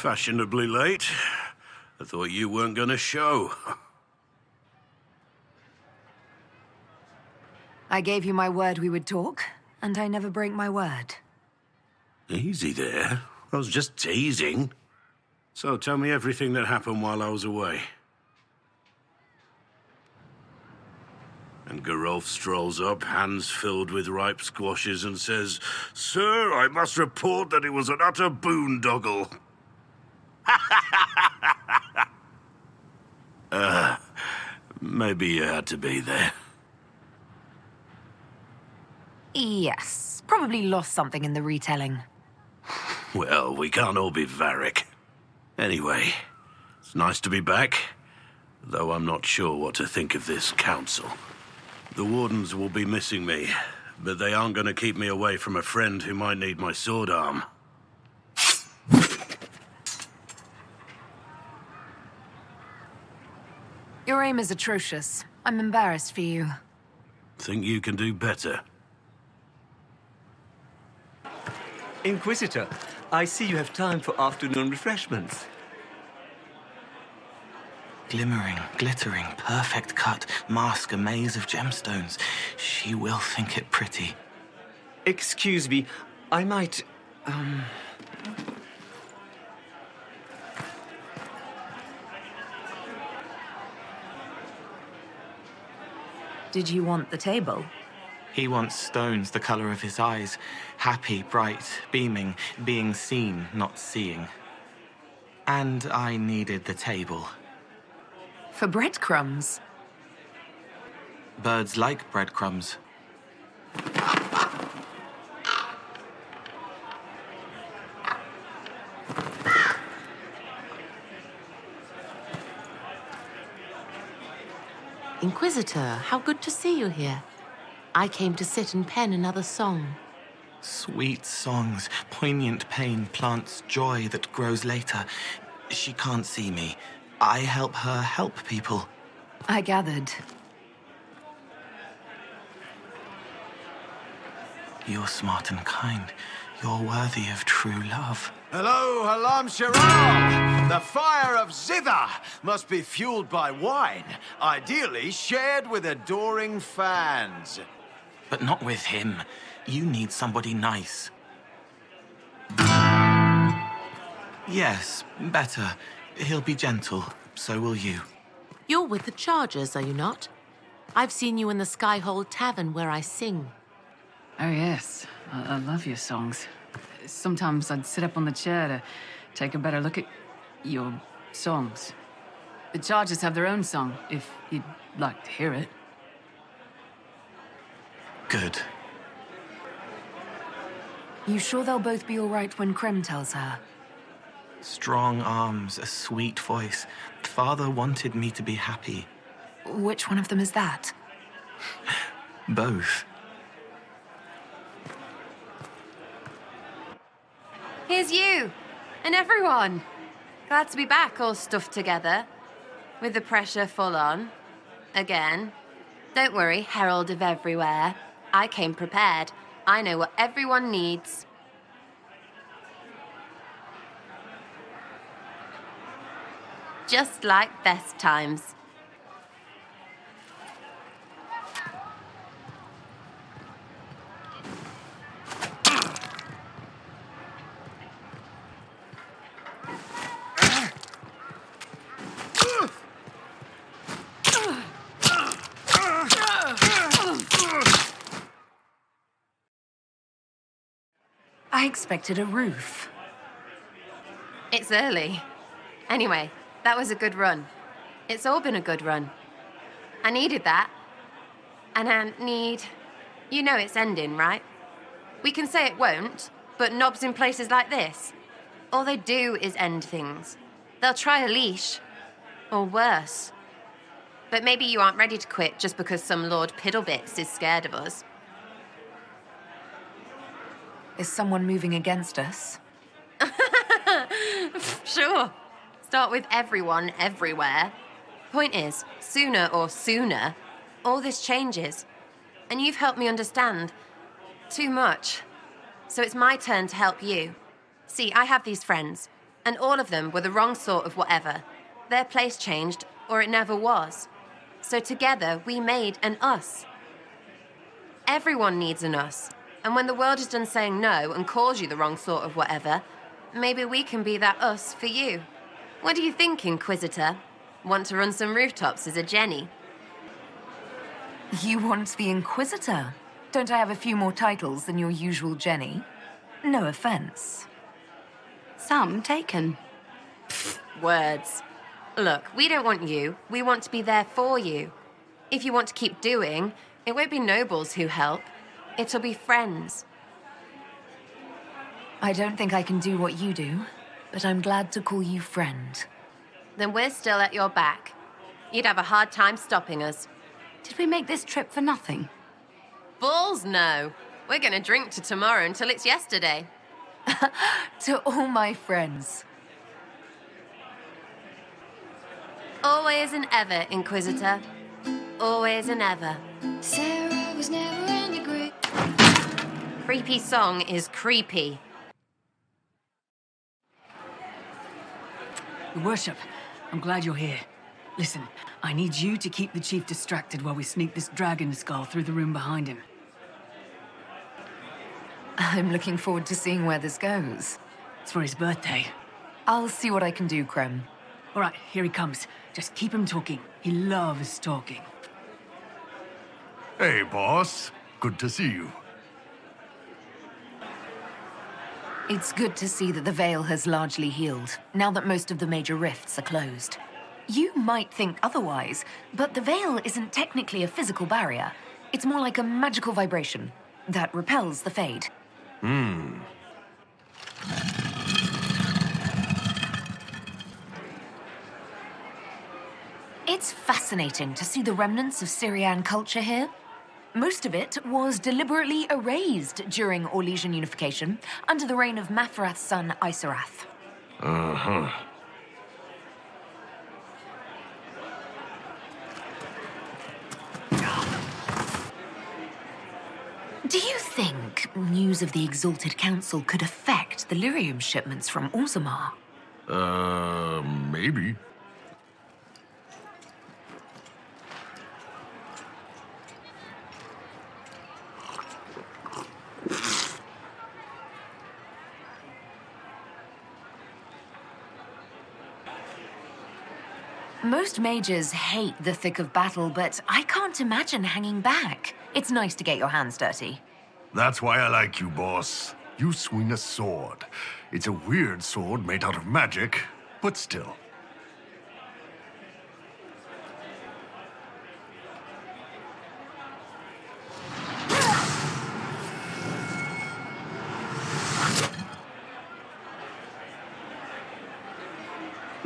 Fashionably late. I thought you weren't gonna show. I gave you my word we would talk, and I never break my word. Easy there. I was just teasing. So tell me everything that happened while I was away. And Gerolf strolls up, hands filled with ripe squashes, and says, "Sir, I must report that it was an utter boondoggle." Maybe you had to be there. Yes, probably lost something in the retelling. Well, we can't all be Varric. Anyway, it's nice to be back, though I'm not sure what to think of this council. The Wardens will be missing me, but they aren't going to keep me away from a friend who might need my sword arm. Your aim is atrocious. I'm embarrassed for you. Think you can do better? Inquisitor, I see you have time for afternoon refreshments. Glimmering, glittering, perfect cut, mask a maze of gemstones. She will think it pretty. Excuse me, I might, Did you want the table? He wants stones the color of his eyes. Happy, bright, beaming, being seen, not seeing. And I needed the table. For breadcrumbs? Birds like breadcrumbs. Inquisitor, how good to see you here. I came to sit and pen another song. Sweet songs, poignant pain plants joy that grows later. She can't see me. I help her help people. I gathered. You're smart and kind. You're worthy of true love. Hello, Halam Sharam! The fire of Zither must be fueled by wine, ideally shared with adoring fans. But not with him. You need somebody nice. Yes, better. He'll be gentle. So will you. You're with the Chargers, are you not? I've seen you in the Skyhold Tavern where I sing. Oh, yes. I love your songs. Sometimes I'd sit up on the chair to take a better look at your songs. The Chargers have their own song, if you'd like to hear it. Good. You sure they'll both be all right when Krem tells her? Strong arms, a sweet voice. Father wanted me to be happy. Which one of them is that? Both. Here's you, and everyone. Glad to be back, all stuffed together. With the pressure full on. Again. Don't worry, Herald of Everywhere. I came prepared. I know what everyone needs. Just like best times. I expected a roof. It's early. Anyway, that was a good run. It's all been a good run. I needed that. And I need... You know it's ending, right? We can say it won't, but knobs in places like this, all they do is end things. They'll try a leash. Or worse. But maybe you aren't ready to quit just because some Lord Piddlebits is scared of us. Is someone moving against us? Sure. Start with everyone, everywhere. Point is, sooner, all this changes. And you've helped me understand. Too much. So it's my turn to help you. See, I have these friends. And all of them were the wrong sort of whatever. Their place changed, or it never was. So together, we made an us. Everyone needs an us. And when the world is done saying no and calls you the wrong sort of whatever, maybe we can be that us for you. What do you think, Inquisitor? Want to run some rooftops as a Jenny? You want the Inquisitor? Don't I have a few more titles than your usual Jenny? No offense. Some taken. Words. Look, we don't want you. We want to be there for you. If you want to keep doing, it won't be nobles who help. It'll be friends. I don't think I can do what you do, but I'm glad to call you friend. Then we're still at your back. You'd have a hard time stopping us. Did we make this trip for nothing? Balls no. We're gonna drink to tomorrow until it's yesterday. To all my friends. Always and ever, Inquisitor. Always and ever. Sarah was never in the group. Creepy song is creepy. Your worship, I'm glad you're here. Listen, I need you to keep the chief distracted while we sneak this dragon skull through the room behind him. I'm looking forward to seeing where this goes. It's for his birthday. I'll see what I can do, Krem. All right, here he comes. Just keep him talking. He loves talking. Hey, boss. Good to see you. It's good to see that the Veil has largely healed, now that most of the major rifts are closed. You might think otherwise, but the Veil isn't technically a physical barrier. It's more like a magical vibration that repels the Fade. It's fascinating to see the remnants of Syrian culture here. Most of it was deliberately erased during Orlesian unification under the reign of Mafrath's son, Isarath. Do you think news of the Exalted Council could affect the lyrium shipments from Orzammar? Maybe. Most mages hate the thick of battle, but I can't imagine hanging back. It's nice to get your hands dirty. That's why I like you, boss. You swing a sword. It's a weird sword made out of magic, but still.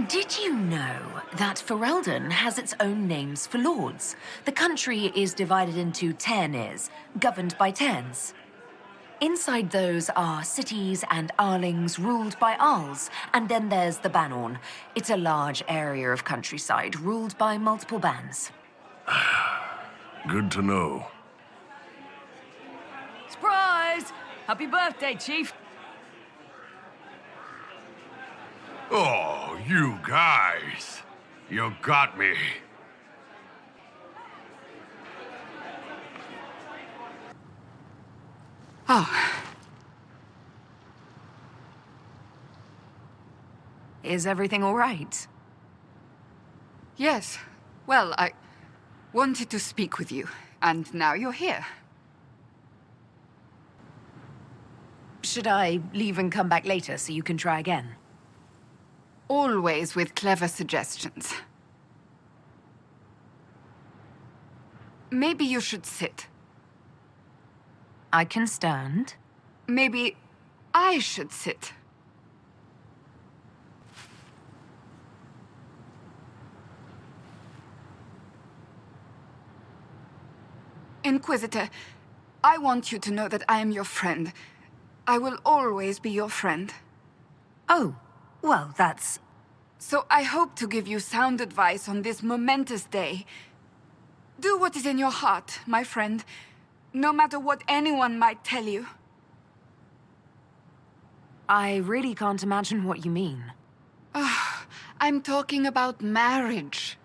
Did you know that Ferelden has its own names for lords? The country is divided into Tairnirs, governed by Tairns. Inside those are cities and Arlings ruled by Arls, and then there's the Banorn. It's a large area of countryside ruled by multiple bands. Good to know. Surprise! Happy birthday, Chief! Oh, you guys. You got me. Is everything all right? Yes. Well, I wanted to speak with you, and now you're here. Should I leave and come back later so you can try again? Always with clever suggestions. Maybe you should sit. I can stand. Maybe I should sit. Inquisitor, I want you to know that I am your friend. I will always be your friend. Oh, well, that's... So I hope to give you sound advice on this momentous day. Do what is in your heart, my friend, no matter what anyone might tell you. I really can't imagine what you mean. I'm talking about marriage.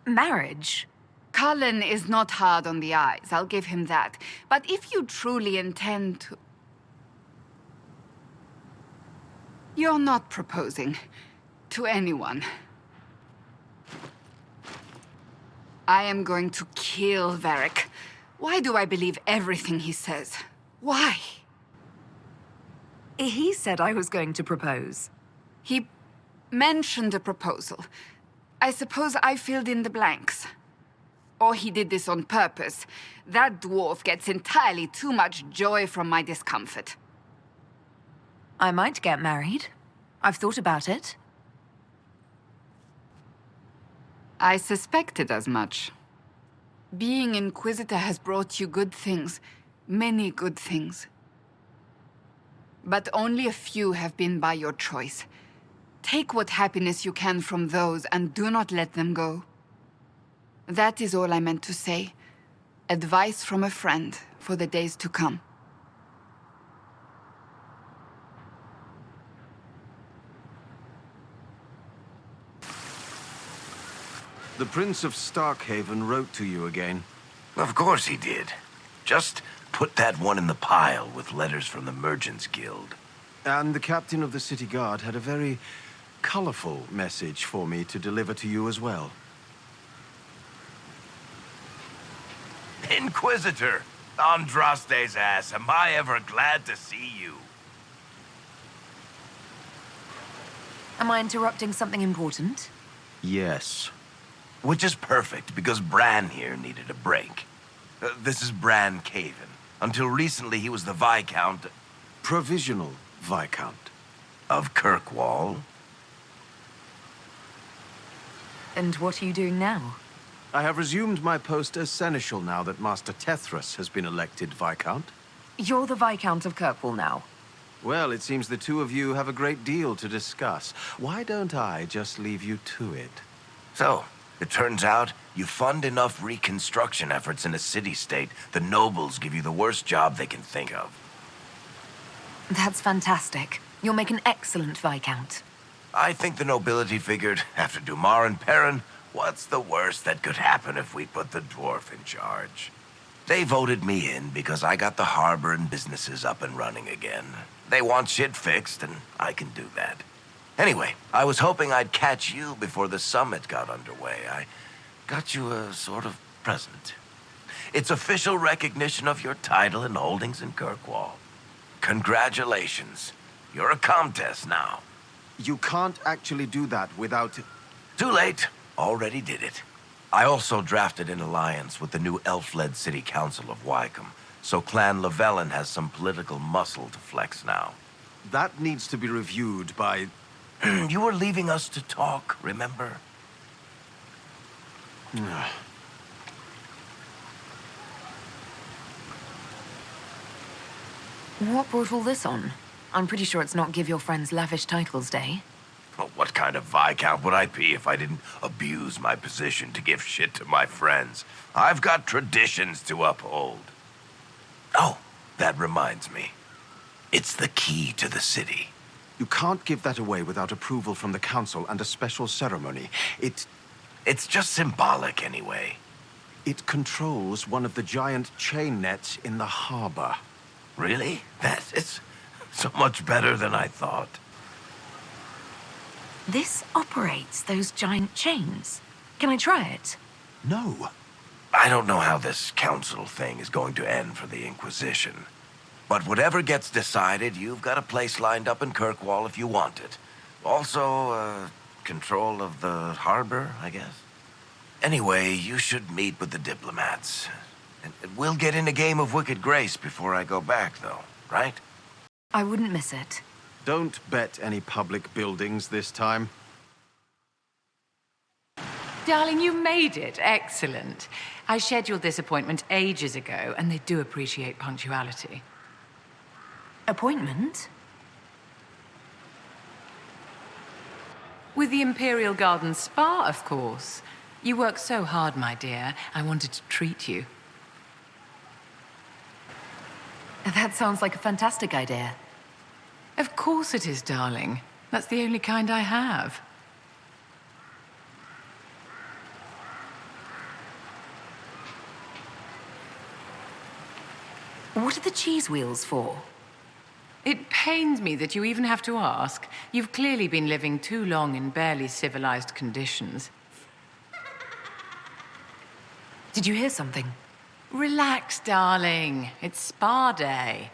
Marriage? Cullen is not hard on the eyes, I'll give him that. But if you truly intend to... You're not proposing to anyone. I am going to kill Varric. Why do I believe everything he says? Why? He said I was going to propose. He mentioned a proposal. I suppose I filled in the blanks. Or he did this on purpose. That dwarf gets entirely too much joy from my discomfort. I might get married. I've thought about it. I suspected as much. Being Inquisitor has brought you good things. Many good things. But only a few have been by your choice. Take what happiness you can from those and do not let them go. That is all I meant to say. Advice from a friend for the days to come. The Prince of Starkhaven wrote to you again. Of course he did. Just put that one in the pile with letters from the Merchants Guild. And the captain of the city guard had a very colorful message for me to deliver to you as well. Inquisitor! Andraste's ass, am I ever glad to see you. Am I interrupting something important? Yes. Which is perfect, because Bran here needed a break. This is Bran Caven. Until recently, he was the Viscount... Provisional Viscount. Of Kirkwall. And what are you doing now? I have resumed my post as Seneschal now that Master Tethras has been elected Viscount. You're the Viscount of Kirkwall now. Well, it seems the two of you have a great deal to discuss. Why don't I just leave you to it? So, it turns out you fund enough reconstruction efforts in a city-state, the nobles give you the worst job they can think of. That's fantastic. You'll make an excellent Viscount. I think the nobility figured, after Dumar and Perrin, what's the worst that could happen if we put the dwarf in charge? They voted me in because I got the harbor and businesses up and running again. They want shit fixed, and I can do that. Anyway, I was hoping I'd catch you before the summit got underway. I got you a sort of present. It's official recognition of your title and holdings in Kirkwall. Congratulations. You're a Comtesse now. You can't actually do that without... Too late. Already did it. I also drafted an alliance with the new elf-led city council of Wycombe, so Clan Llewellyn has some political muscle to flex now. That needs to be reviewed by... You were leaving us to talk, remember? What brought all this on? I'm pretty sure it's not Give Your Friends Lavish Titles Day. Well, what kind of Viscount would I be if I didn't abuse my position to give shit to my friends? I've got traditions to uphold. Oh, that reminds me. It's the key to the city. You can't give that away without approval from the council and a special ceremony. It's just symbolic anyway. It controls one of the giant chain nets in the harbor. Really? That is so much better than I thought. This operates those giant chains. Can I try it? No. I don't know how this council thing is going to end for the Inquisition. But whatever gets decided, you've got a place lined up in Kirkwall if you want it. Also, control of the harbor, I guess. Anyway, you should meet with the diplomats. And we'll get in a game of Wicked Grace before I go back, though, right? I wouldn't miss it. Don't bet any public buildings this time. Darling, you made it. Excellent. I scheduled this appointment ages ago, and they do appreciate punctuality. Appointment? With the Imperial Garden Spa, of course. You work so hard, my dear. I wanted to treat you. That sounds like a fantastic idea. Of course it is, darling. That's the only kind I have. What are the cheese wheels for? It pains me that you even have to ask. You've clearly been living too long in barely civilized conditions. Did you hear something? Relax, darling. It's spa day.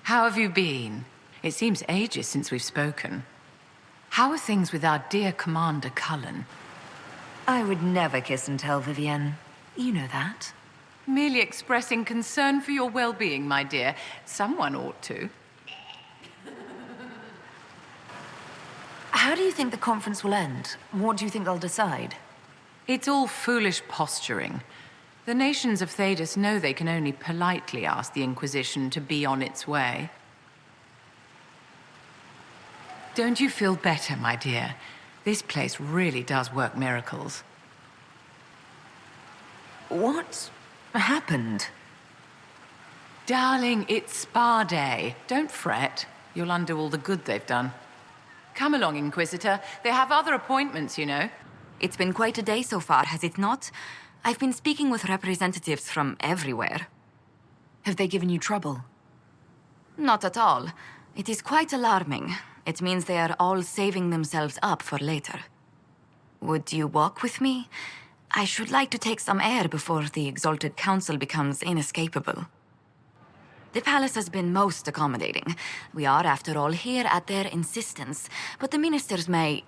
How have you been? It seems ages since we've spoken. How are things with our dear Commander Cullen? I would never kiss and tell, Vivienne. You know that. Merely expressing concern for your well-being, my dear. Someone ought to. How do you think the conference will end? What do you think they'll decide? It's all foolish posturing. The nations of Thedas know they can only politely ask the Inquisition to be on its way. Don't you feel better, my dear? This place really does work miracles. What happened? Darling, it's spa day. Don't fret. You'll undo all the good they've done. Come along, Inquisitor. They have other appointments, you know. It's been quite a day so far, has it not? I've been speaking with representatives from everywhere. Have they given you trouble? Not at all. It is quite alarming. It means they are all saving themselves up for later. Would you walk with me? I should like to take some air before the Exalted Council becomes inescapable. The palace has been most accommodating. We are, after all, here at their insistence. But the ministers may...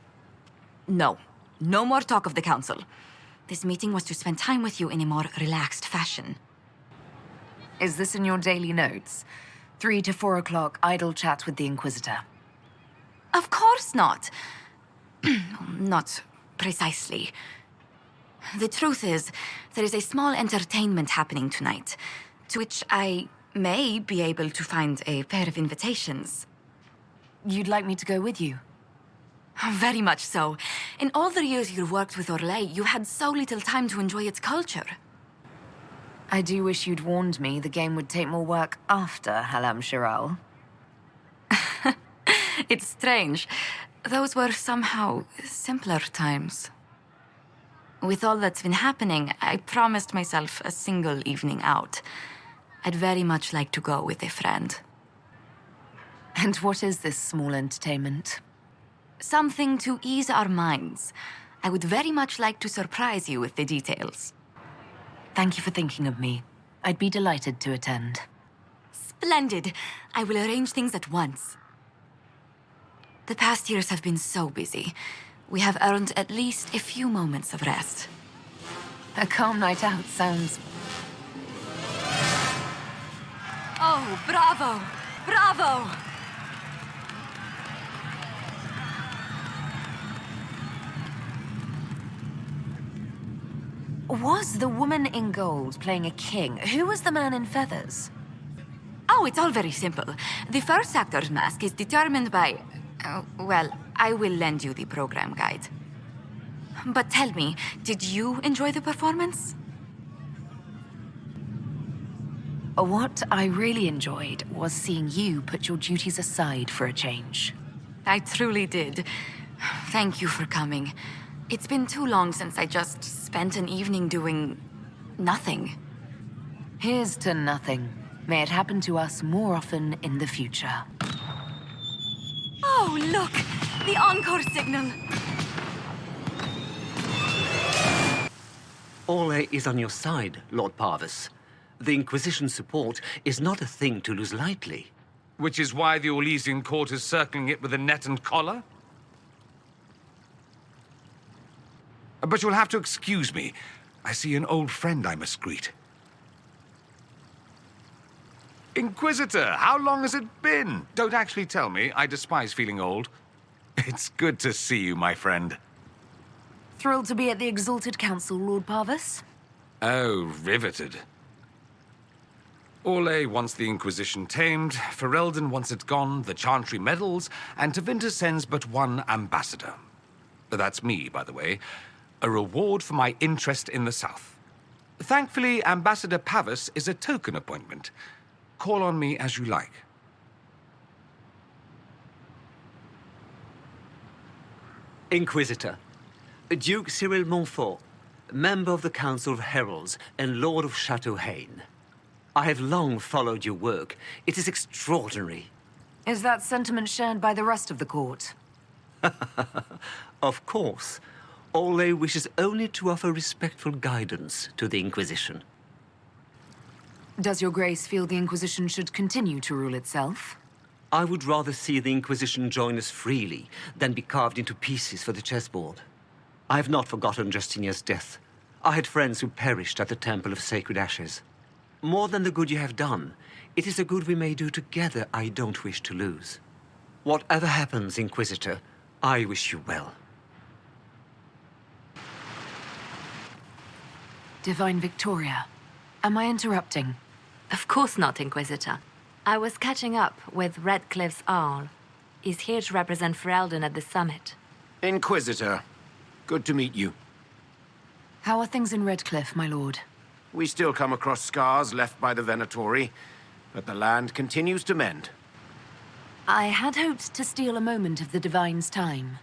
No. No more talk of the council. This meeting was to spend time with you in a more relaxed fashion. Is this in your daily notes? 3 to 4 o'clock, idle chat with the Inquisitor. Of course not. Not precisely. The truth is, there is a small entertainment happening tonight, to which I may be able to find a pair of invitations. You'd like me to go with you? Very much so. In all the years you've worked with Orlais, you had so little time to enjoy its culture. I do wish you'd warned me the game would take more work after Halam Shiral. It's strange. Those were somehow simpler times. With all that's been happening, I promised myself a single evening out. I'd very much like to go with a friend. And what is this small entertainment? Something to ease our minds. I would very much like to surprise you with the details. Thank you for thinking of me. I'd be delighted to attend. Splendid. I will arrange things at once. The past years have been so busy. We have earned at least a few moments of rest. A calm night out sounds... Oh, bravo! Bravo! Was the woman in gold playing a king? Who was the man in feathers? Oh, it's all very simple. The first actor's mask is determined by... well, I will lend you the program guide. But tell me, did you enjoy the performance? What I really enjoyed was seeing you put your duties aside for a change. I truly did. Thank you for coming. It's been too long since I just spent an evening doing... nothing. Here's to nothing. May it happen to us more often in the future. Oh, look! The encore signal! Orlais is on your side, Lord Parvis. The Inquisition's support is not a thing to lose lightly. Which is why the Orlesian court is circling it with a net and collar? But you'll have to excuse me. I see an old friend I must greet. Inquisitor, how long has it been? Don't actually tell me. I despise feeling old. It's good to see you, my friend. Thrilled to be at the Exalted Council, Lord Parvis. Oh, riveted. Orlais wants the Inquisition tamed, Ferelden wants it gone, the Chantry medals, and Tevinter sends but one ambassador. That's me, by the way. A reward for my interest in the South. Thankfully, Ambassador Pavis is a token appointment. Call on me as you like. Inquisitor, Duke Cyril Montfort, member of the Council of Heralds and Lord of Chateau Haine. I have long followed your work. It is extraordinary. Is that sentiment shared by the rest of the court? Of course. Ole wishes only to offer respectful guidance to the Inquisition. Does your grace feel the Inquisition should continue to rule itself? I would rather see the Inquisition join us freely than be carved into pieces for the chessboard. I have not forgotten Justinia's death. I had friends who perished at the Temple of Sacred Ashes. More than the good you have done, it is a good we may do together I don't wish to lose. Whatever happens, Inquisitor, I wish you well. Divine Victoria, am I interrupting? Of course not, Inquisitor. I was catching up with Redcliffe's Arl. He's here to represent Ferelden at the summit. Inquisitor, good to meet you. How are things in Redcliffe, my lord? We still come across scars left by the Venatori, but the land continues to mend. I had hoped to steal a moment of the Divine's time.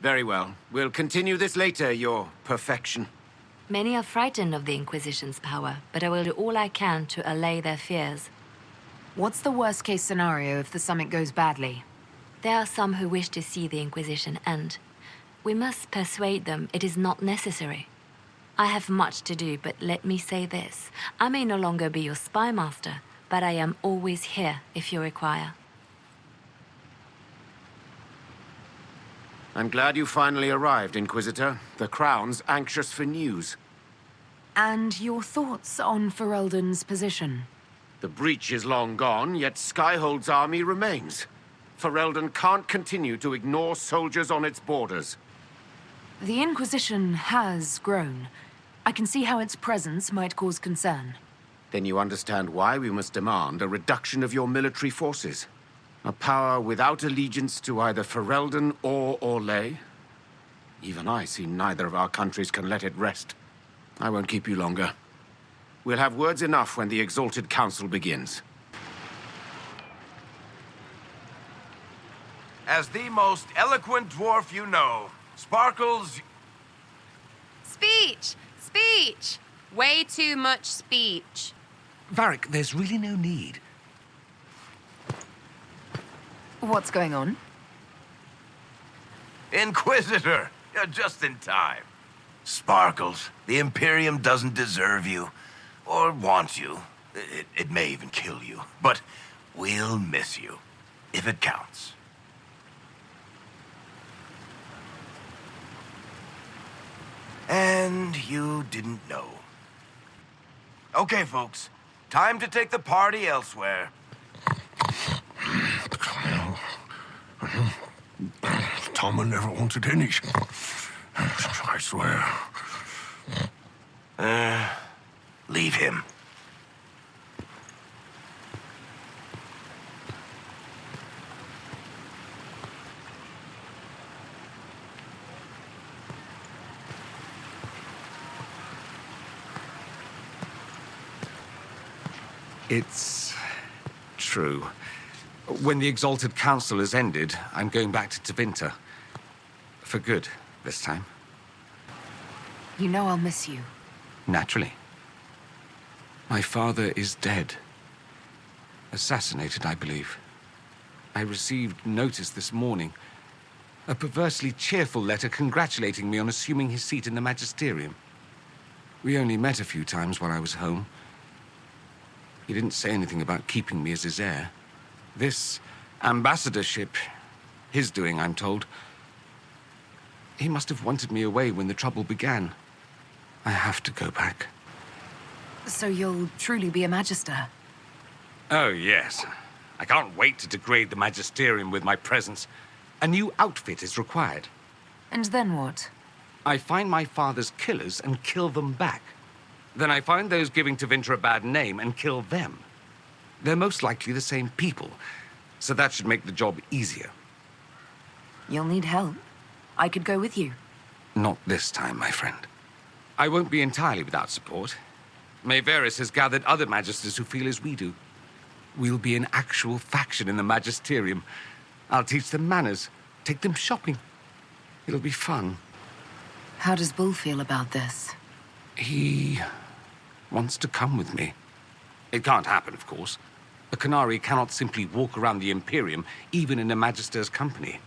Very well. We'll continue this later, your perfection. Many are frightened of the Inquisition's power, but I will do all I can to allay their fears. What's the worst-case scenario if the summit goes badly? There are some who wish to see the Inquisition end. We must persuade them it is not necessary. I have much to do, but let me say this. I may no longer be your spy master, but I am always here if you require. I'm glad you finally arrived, Inquisitor. The Crown's anxious for news. And your thoughts on Ferelden's position? The breach is long gone, yet Skyhold's army remains. Ferelden can't continue to ignore soldiers on its borders. The Inquisition has grown. I can see how its presence might cause concern. Then you understand why we must demand a reduction of your military forces. A power without allegiance to either Ferelden or Orlais? Even I see neither of our countries can let it rest. I won't keep you longer. We'll have words enough when the Exalted Council begins. As the most eloquent dwarf you know, Sparkles... Speech! Speech! Way too much speech. Varric, there's really no need. What's going on? Inquisitor! You're just in time. Sparkles, the Imperium doesn't deserve you. Or want you. It may even kill you. But we'll miss you. If it counts. And you didn't know. Okay, folks. Time to take the party elsewhere. Tama never wanted any. I swear. Leave him. It's true. When the Exalted Council has ended, I'm going back to Tevinter. For good, this time. You know I'll miss you. Naturally. My father is dead. Assassinated, I believe. I received notice this morning. A perversely cheerful letter congratulating me on assuming his seat in the Magisterium. We only met a few times while I was home. He didn't say anything about keeping me as his heir. This ambassadorship, his doing, I'm told. He must have wanted me away when the trouble began. I have to go back. So you'll truly be a Magister? Oh, yes. I can't wait to degrade the Magisterium with my presence. A new outfit is required. And then what? I find my father's killers and kill them back. Then I find those giving Tevinter a bad name and kill them. They're most likely the same people, so that should make the job easier. You'll need help. I could go with you. Not this time, my friend. I won't be entirely without support. Mayveris has gathered other Magisters who feel as we do. We'll be an actual faction in the Magisterium. I'll teach them manners, take them shopping. It'll be fun. How does Bull feel about this? He wants to come with me. It can't happen, of course. A Canary cannot simply walk around the Imperium, even in a Magister's company.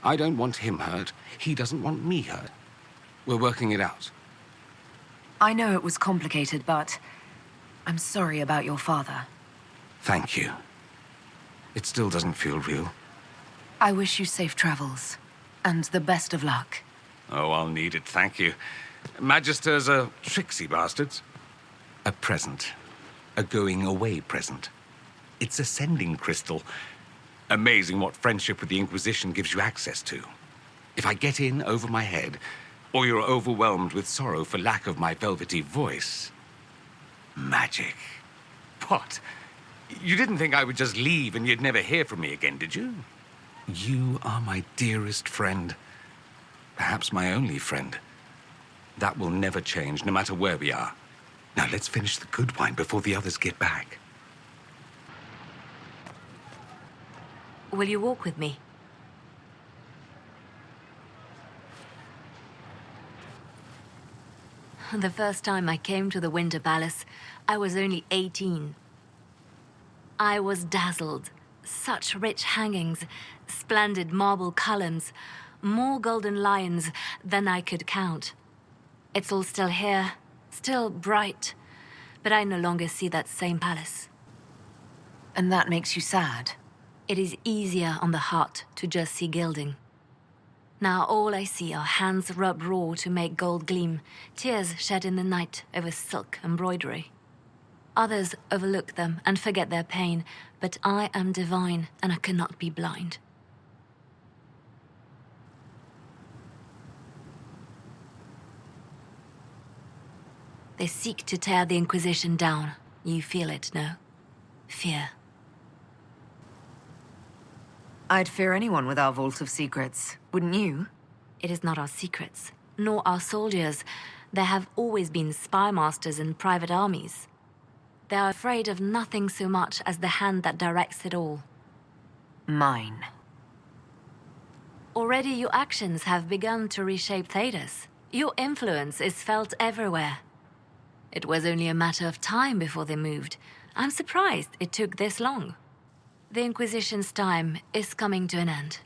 I don't want him hurt. He doesn't want me hurt. We're working it out. I know it was complicated, but I'm sorry about your father. Thank you. It still doesn't feel real. I wish you safe travels, and the best of luck. Oh, I'll need it, thank you. Magisters are tricksy bastards. A present. A going-away present. It's a sending crystal. Amazing what friendship with the Inquisition gives you access to. If I get in over my head, or you're overwhelmed with sorrow for lack of my velvety voice... magic. What? You didn't think I would just leave and you'd never hear from me again, did you? You are my dearest friend. Perhaps my only friend. That will never change, no matter where we are. Now let's finish the good wine before the others get back. Will you walk with me? The first time I came to the Winter Palace, I was only 18. I was dazzled. Such rich hangings, splendid marble columns, more golden lions than I could count. It's all still here, still bright, but I no longer see that same palace. And that makes you sad? It is easier on the heart to just see gilding. Now all I see are hands rubbed raw to make gold gleam, tears shed in the night over silk embroidery. Others overlook them and forget their pain, but I am divine and I cannot be blind. They seek to tear the Inquisition down. You feel it, no? Fear. I'd fear anyone with our vault of secrets, wouldn't you? It is not our secrets, nor our soldiers. There have always been spy masters and private armies. They are afraid of nothing so much as the hand that directs it all. Mine. Already your actions have begun to reshape Thedas. Your influence is felt everywhere. It was only a matter of time before they moved. I'm surprised it took this long. The Inquisition's time is coming to an end.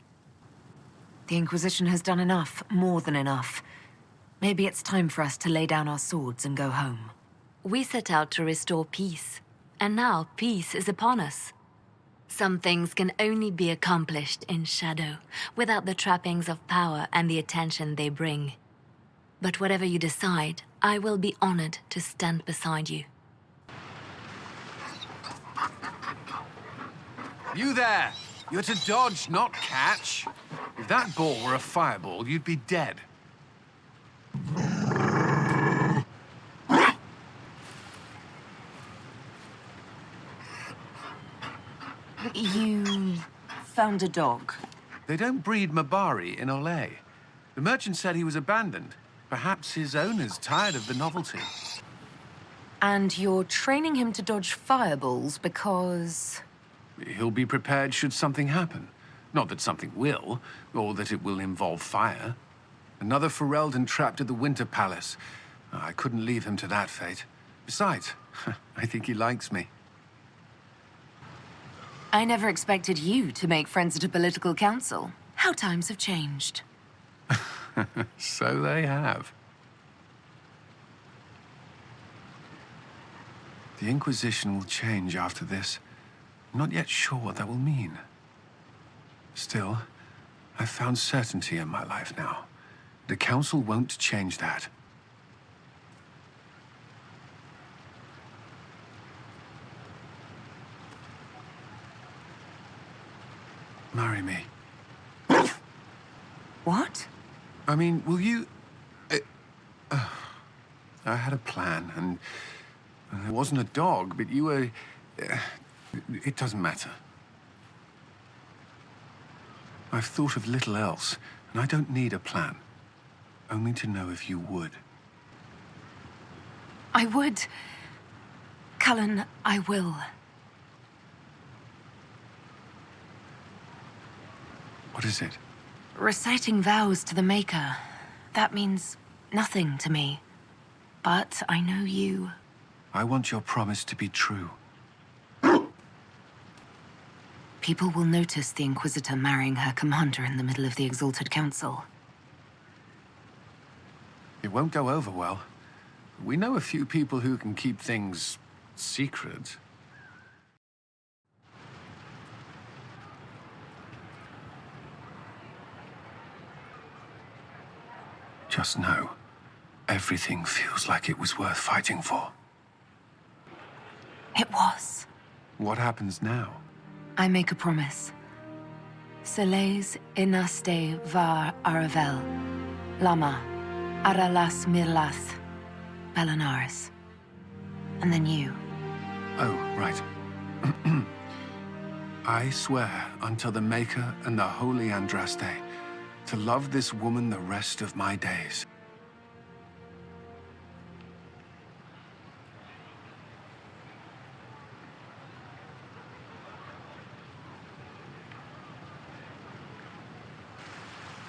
The Inquisition has done enough, more than enough. Maybe it's time for us to lay down our swords and go home. We set out to restore peace, and now peace is upon us. Some things can only be accomplished in shadow, without the trappings of power and the attention they bring. But whatever you decide, I will be honored to stand beside you. You there! You're to dodge, not catch. If that ball were a fireball, you'd be dead. You found a dog? They don't breed Mabari in Olay. The merchant said he was abandoned. Perhaps his owner's tired of the novelty. And you're training him to dodge fireballs because... He'll be prepared should something happen. Not that something will, or that it will involve fire. Another Ferelden trapped at the Winter Palace. I couldn't leave him to that fate. Besides, I think he likes me. I never expected you to make friends at a political council. How times have changed. So they have. The Inquisition will change after this. I'm not yet sure what that will mean. Still, I've found certainty in my life now. The Council won't change that. Marry me. What? I mean, will you... I had a plan, and it wasn't a dog, but you were... it doesn't matter. I've thought of little else, and I don't need a plan. Only to know if you would. I would. Cullen, I will. What is it? Reciting vows to the Maker. That means nothing to me. But I know you. I want your promise to be true. People will notice the Inquisitor marrying her commander in the middle of the Exalted Council. It won't go over well. We know a few people who can keep things secret. Just know, everything feels like it was worth fighting for. It was. What happens now? I make a promise. Soleis inaste var aravel. Lama. Aralas mirlath. Belanaris. And then you. Oh, right. I swear unto the Maker and the Holy Andraste to love this woman the rest of my days.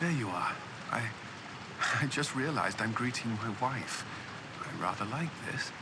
There you are. I just realized I'm greeting my wife. I rather like this.